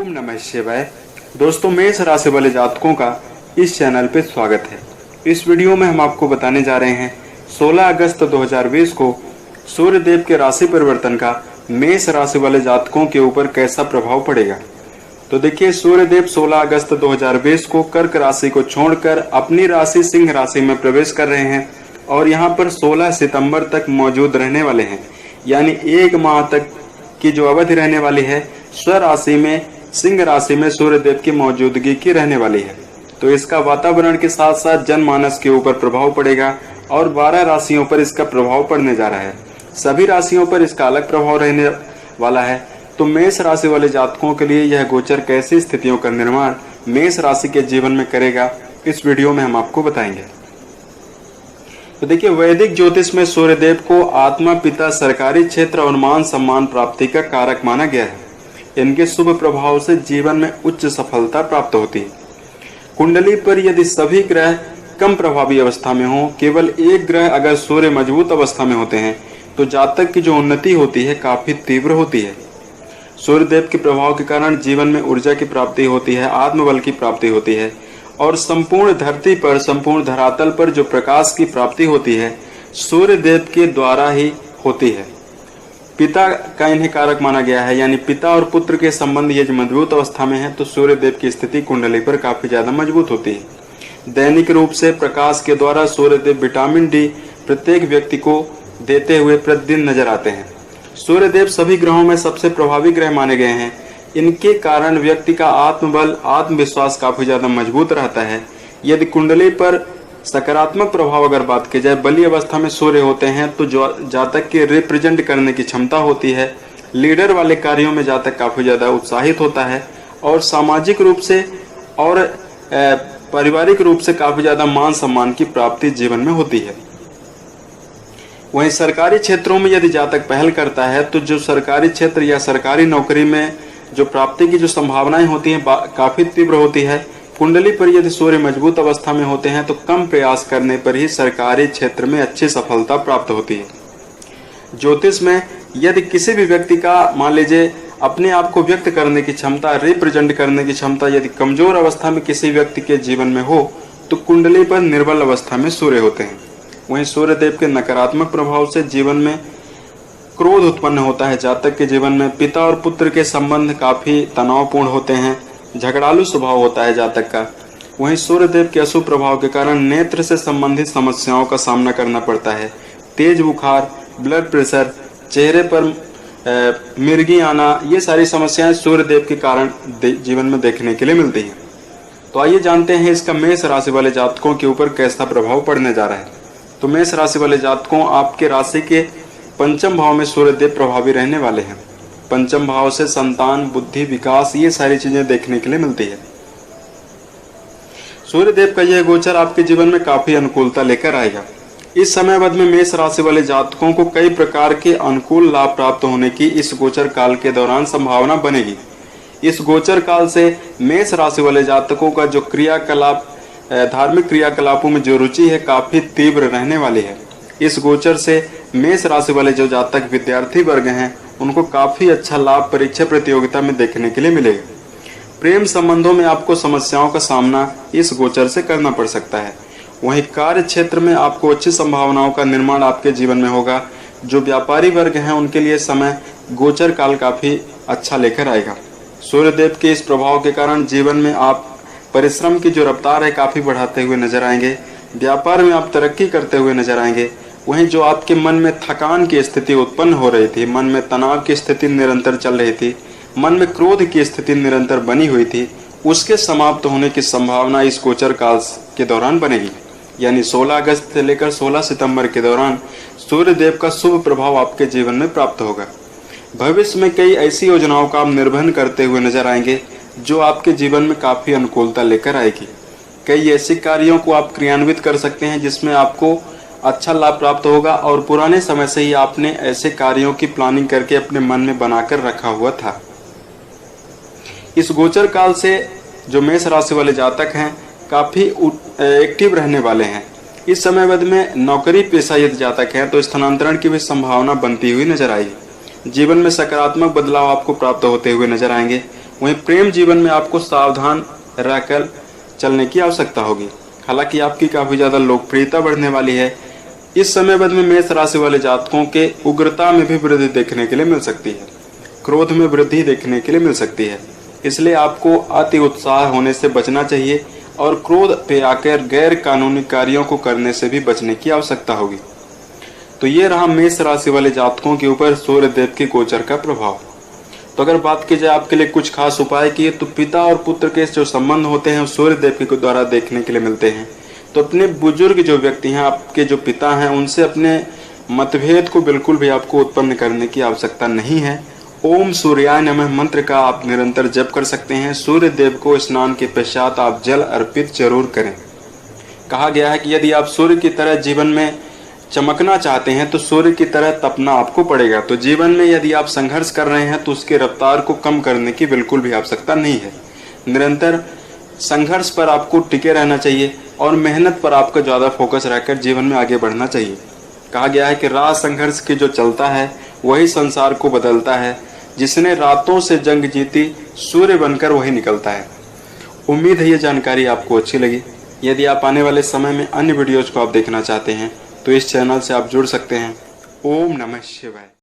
ओम नमः शिवाय। दोस्तों, मेष राशि वाले जातकों का इस चैनल पे स्वागत है। इस वीडियो में हम आपको बताने जा रहे हैं 16 अगस्त 2020 को सूर्य देव के राशि परिवर्तन का मेष राशि वाले जातकों के ऊपर कैसा प्रभाव पड़ेगा। तो देखिए, सूर्य देव 16 अगस्त 2020 को कर्क राशि को छोड़कर अपनी राशि सिंह राशि में प्रवेश कर रहे हैं और यहाँ पर 16 सितंबर तक मौजूद रहने वाले हैं। यानी एक माह तक की जो अवधि रहने वाली है, स्वराशि में सिंह राशि में सूर्य देव की मौजूदगी की रहने वाली है। तो इसका वातावरण के साथ साथ जनमानस के ऊपर प्रभाव पड़ेगा और 12 राशियों पर इसका प्रभाव पड़ने जा रहा है। सभी राशियों पर इसका अलग प्रभाव रहने वाला है। तो मेष राशि वाले जातकों के लिए यह गोचर कैसी स्थितियों का निर्माण मेष राशि के जीवन में करेगा, इस वीडियो में हम आपको बताएंगे। तो देखिए, वैदिक ज्योतिष में सूर्यदेव को आत्मा, पिता, सरकारी क्षेत्र और मान सम्मान प्राप्ति का कारक माना गया है। इनके शुभ प्रभाव से जीवन में उच्च सफलता प्राप्त होती है। कुंडली पर यदि सभी ग्रह कम प्रभावी अवस्था में हो, केवल एक ग्रह अगर सूर्य मजबूत अवस्था में होते हैं, तो जातक की जो उन्नति होती है काफी तीव्र होती है। सूर्यदेव के प्रभाव के कारण जीवन में ऊर्जा की प्राप्ति होती है, आत्मबल की प्राप्ति होती है और संपूर्ण धरती पर, संपूर्ण धरातल पर जो प्रकाश की प्राप्ति होती है, सूर्यदेव के द्वारा ही होती है। पिता का इन्हें कारक माना गया है, यानी पिता और पुत्र के संबंध यदि मजबूत अवस्था में है तो सूर्यदेव की स्थिति कुंडली पर काफी ज्यादा मजबूत होती है। दैनिक रूप से प्रकाश के द्वारा सूर्यदेव विटामिन डी प्रत्येक व्यक्ति को देते हुए प्रतिदिन नजर आते हैं। सूर्यदेव सभी ग्रहों में सबसे प्रभावी ग्रह माने गए हैं। इनके कारण व्यक्ति का आत्मबल, आत्मविश्वास काफी ज्यादा मजबूत रहता है। यदि कुंडली पर सकारात्मक प्रभाव अगर बात की जाए, बली अवस्था में सूर्य होते हैं तो जातक के रिप्रेजेंट करने की क्षमता होती है। लीडर वाले कार्यों में जातक काफी ज्यादा उत्साहित होता है और सामाजिक रूप से और पारिवारिक रूप से काफी ज्यादा मान सम्मान की प्राप्ति जीवन में होती है। वहीं सरकारी क्षेत्रों में यदि जातक पहल करता है तो जो सरकारी क्षेत्र या सरकारी नौकरी में जो प्राप्ति की जो संभावनाएं होती हैं काफी तीव्र होती है। कुंडली पर यदि सूर्य मजबूत अवस्था में होते हैं तो कम प्रयास करने पर ही सरकारी क्षेत्र में अच्छी सफलता प्राप्त होती है। ज्योतिष में यदि किसी भी व्यक्ति का, मान लीजिए, अपने आप को व्यक्त करने की क्षमता, रिप्रेजेंट करने की क्षमता यदि कमजोर अवस्था में किसी व्यक्ति के जीवन में हो तो कुंडली पर निर्बल अवस्था में सूर्य होते हैं। वहीं सूर्यदेव के नकारात्मक प्रभाव से जीवन में क्रोध उत्पन्न होता है। जातक के जीवन में पिता और पुत्र के संबंध काफी तनावपूर्ण होते हैं, झगड़ालू स्वभाव होता है जातक का। वहीं सूर्यदेव के अशुभ प्रभाव के कारण नेत्र से संबंधित समस्याओं का सामना करना पड़ता है। तेज बुखार, ब्लड प्रेशर, चेहरे पर मिर्गी आना, ये सारी समस्याएं सूर्यदेव के कारण जीवन में देखने के लिए मिलती हैं। तो आइए जानते हैं इसका मेष राशि वाले जातकों के ऊपर कैसा प्रभाव पड़ने जा रहा है। तो मेष राशि वाले जातकों, आपके राशि के पंचम भाव में सूर्यदेव प्रभावी रहने वाले हैं। पंचम भाव से संतान, बुद्धि, विकास, ये सारी चीजें देखने के लिए मिलती है। सूर्यदेव का यह गोचर आपके जीवन में काफी अनुकूलता लेकर आएगा। इस समय अवधि में मेष राशि वाले जातकों को कई प्रकार के अनुकूल लाभ प्राप्त होने की इस गोचर काल के दौरान संभावना बनेगी। इस गोचर काल से मेष राशि वाले जातकों का जो क्रियाकलाप, धार्मिक क्रियाकलापों में जो रुचि है, काफी तीव्र रहने वाली है। इस गोचर से मेष राशि वाले जो जातक विद्यार्थी वर्ग हैं उनको काफी अच्छा लाभ परीक्षा प्रतियोगिता में देखने के लिए मिलेगा। प्रेम संबंधों में आपको समस्याओं का सामना इस गोचर से करना पड़ सकता है। वहीं कार्य क्षेत्र में आपको अच्छी संभावनाओं का निर्माण आपके जीवन में होगा। जो व्यापारी वर्ग हैं उनके लिए समय गोचर काल काफी अच्छा लेकर आएगा। सूर्यदेव के इस प्रभाव के कारण जीवन में आप परिश्रम की जो रफ्तार है काफी बढ़ाते हुए नजर आएंगे। व्यापार में आप तरक्की करते हुए नजर आएंगे। वहीं जो आपके मन में थकान की स्थिति उत्पन्न हो रही थी, मन में तनाव की स्थिति निरंतर चल रही थी, मन में क्रोध की स्थिति निरंतर बनी हुई थी, उसके समाप्त होने की संभावना इस गोचर काल के दौरान बनेगी। यानी 16 अगस्त से लेकर 16 सितंबर के दौरान सूर्यदेव का शुभ प्रभाव आपके जीवन में प्राप्त होगा। भविष्य में कई ऐसी योजनाओं का आप निर्वहन करते हुए नजर आएंगे जो आपके जीवन में काफी अनुकूलता लेकर आएगी। कई ऐसे कार्यों को आप क्रियान्वित कर सकते हैं जिसमें आपको अच्छा लाभ प्राप्त होगा और पुराने समय से ही आपने ऐसे कार्यों की प्लानिंग करके अपने मन में बनाकर रखा हुआ था। इस गोचर काल से जो मेष राशि वाले जातक हैं काफी एक्टिव रहने वाले हैं। इस समय अवधि में नौकरी पेशा यदि जातक हैं तो स्थानांतरण की भी संभावना बनती हुई नजर आएगी। जीवन में सकारात्मक बदलाव आपको प्राप्त होते हुए नजर आएंगे। वहीं प्रेम जीवन में आपको सावधान रहकर चलने की आवश्यकता होगी। हालांकि आपकी काफी ज्यादा लोकप्रियता बढ़ने वाली है। इस समय में मेष राशि वाले जातकों के उग्रता में भी वृद्धि देखने के लिए मिल सकती है, क्रोध में वृद्धि देखने के लिए मिल सकती है। इसलिए आपको अति उत्साह होने से बचना चाहिए और क्रोध पे आकर गैर कानूनी कार्यों को करने से भी बचने की आवश्यकता होगी। तो ये रहा मेष राशि वाले जातकों के ऊपर सूर्य देव के गोचर का प्रभाव। तो अगर बात की जाए आपके लिए कुछ खास उपाय किए, तो पिता और पुत्र के जो संबंध होते हैं सूर्य देव के द्वारा देखने के लिए मिलते हैं। तो अपने बुजुर्ग जो व्यक्ति हैं, आपके जो पिता हैं, उनसे अपने मतभेद को बिल्कुल भी आपको उत्पन्न करने की आवश्यकता नहीं है। ओम सूर्याय नमः मंत्र का आप निरंतर जप कर सकते हैं। सूर्य देव को स्नान के पश्चात आप जल अर्पित जरूर करें। कहा गया है कि यदि आप सूर्य की तरह जीवन में चमकना चाहते हैं तो सूर्य की तरह तपना आपको पड़ेगा। तो जीवन में यदि आप संघर्ष कर रहे हैं तो उसके रफ्तार को कम करने की बिल्कुल भी आवश्यकता नहीं है। निरंतर संघर्ष पर आपको टिके रहना चाहिए और मेहनत पर आपका ज्यादा फोकस रहकर जीवन में आगे बढ़ना चाहिए। कहा गया है कि राह संघर्ष की जो चलता है वही संसार को बदलता है, जिसने रातों से जंग जीती सूर्य बनकर वही निकलता है। उम्मीद है ये जानकारी आपको अच्छी लगी। यदि आप आने वाले समय में अन्य वीडियोज को आप देखना चाहते हैं तो इस चैनल से आप जुड़ सकते हैं। ओम नमः शिवाय।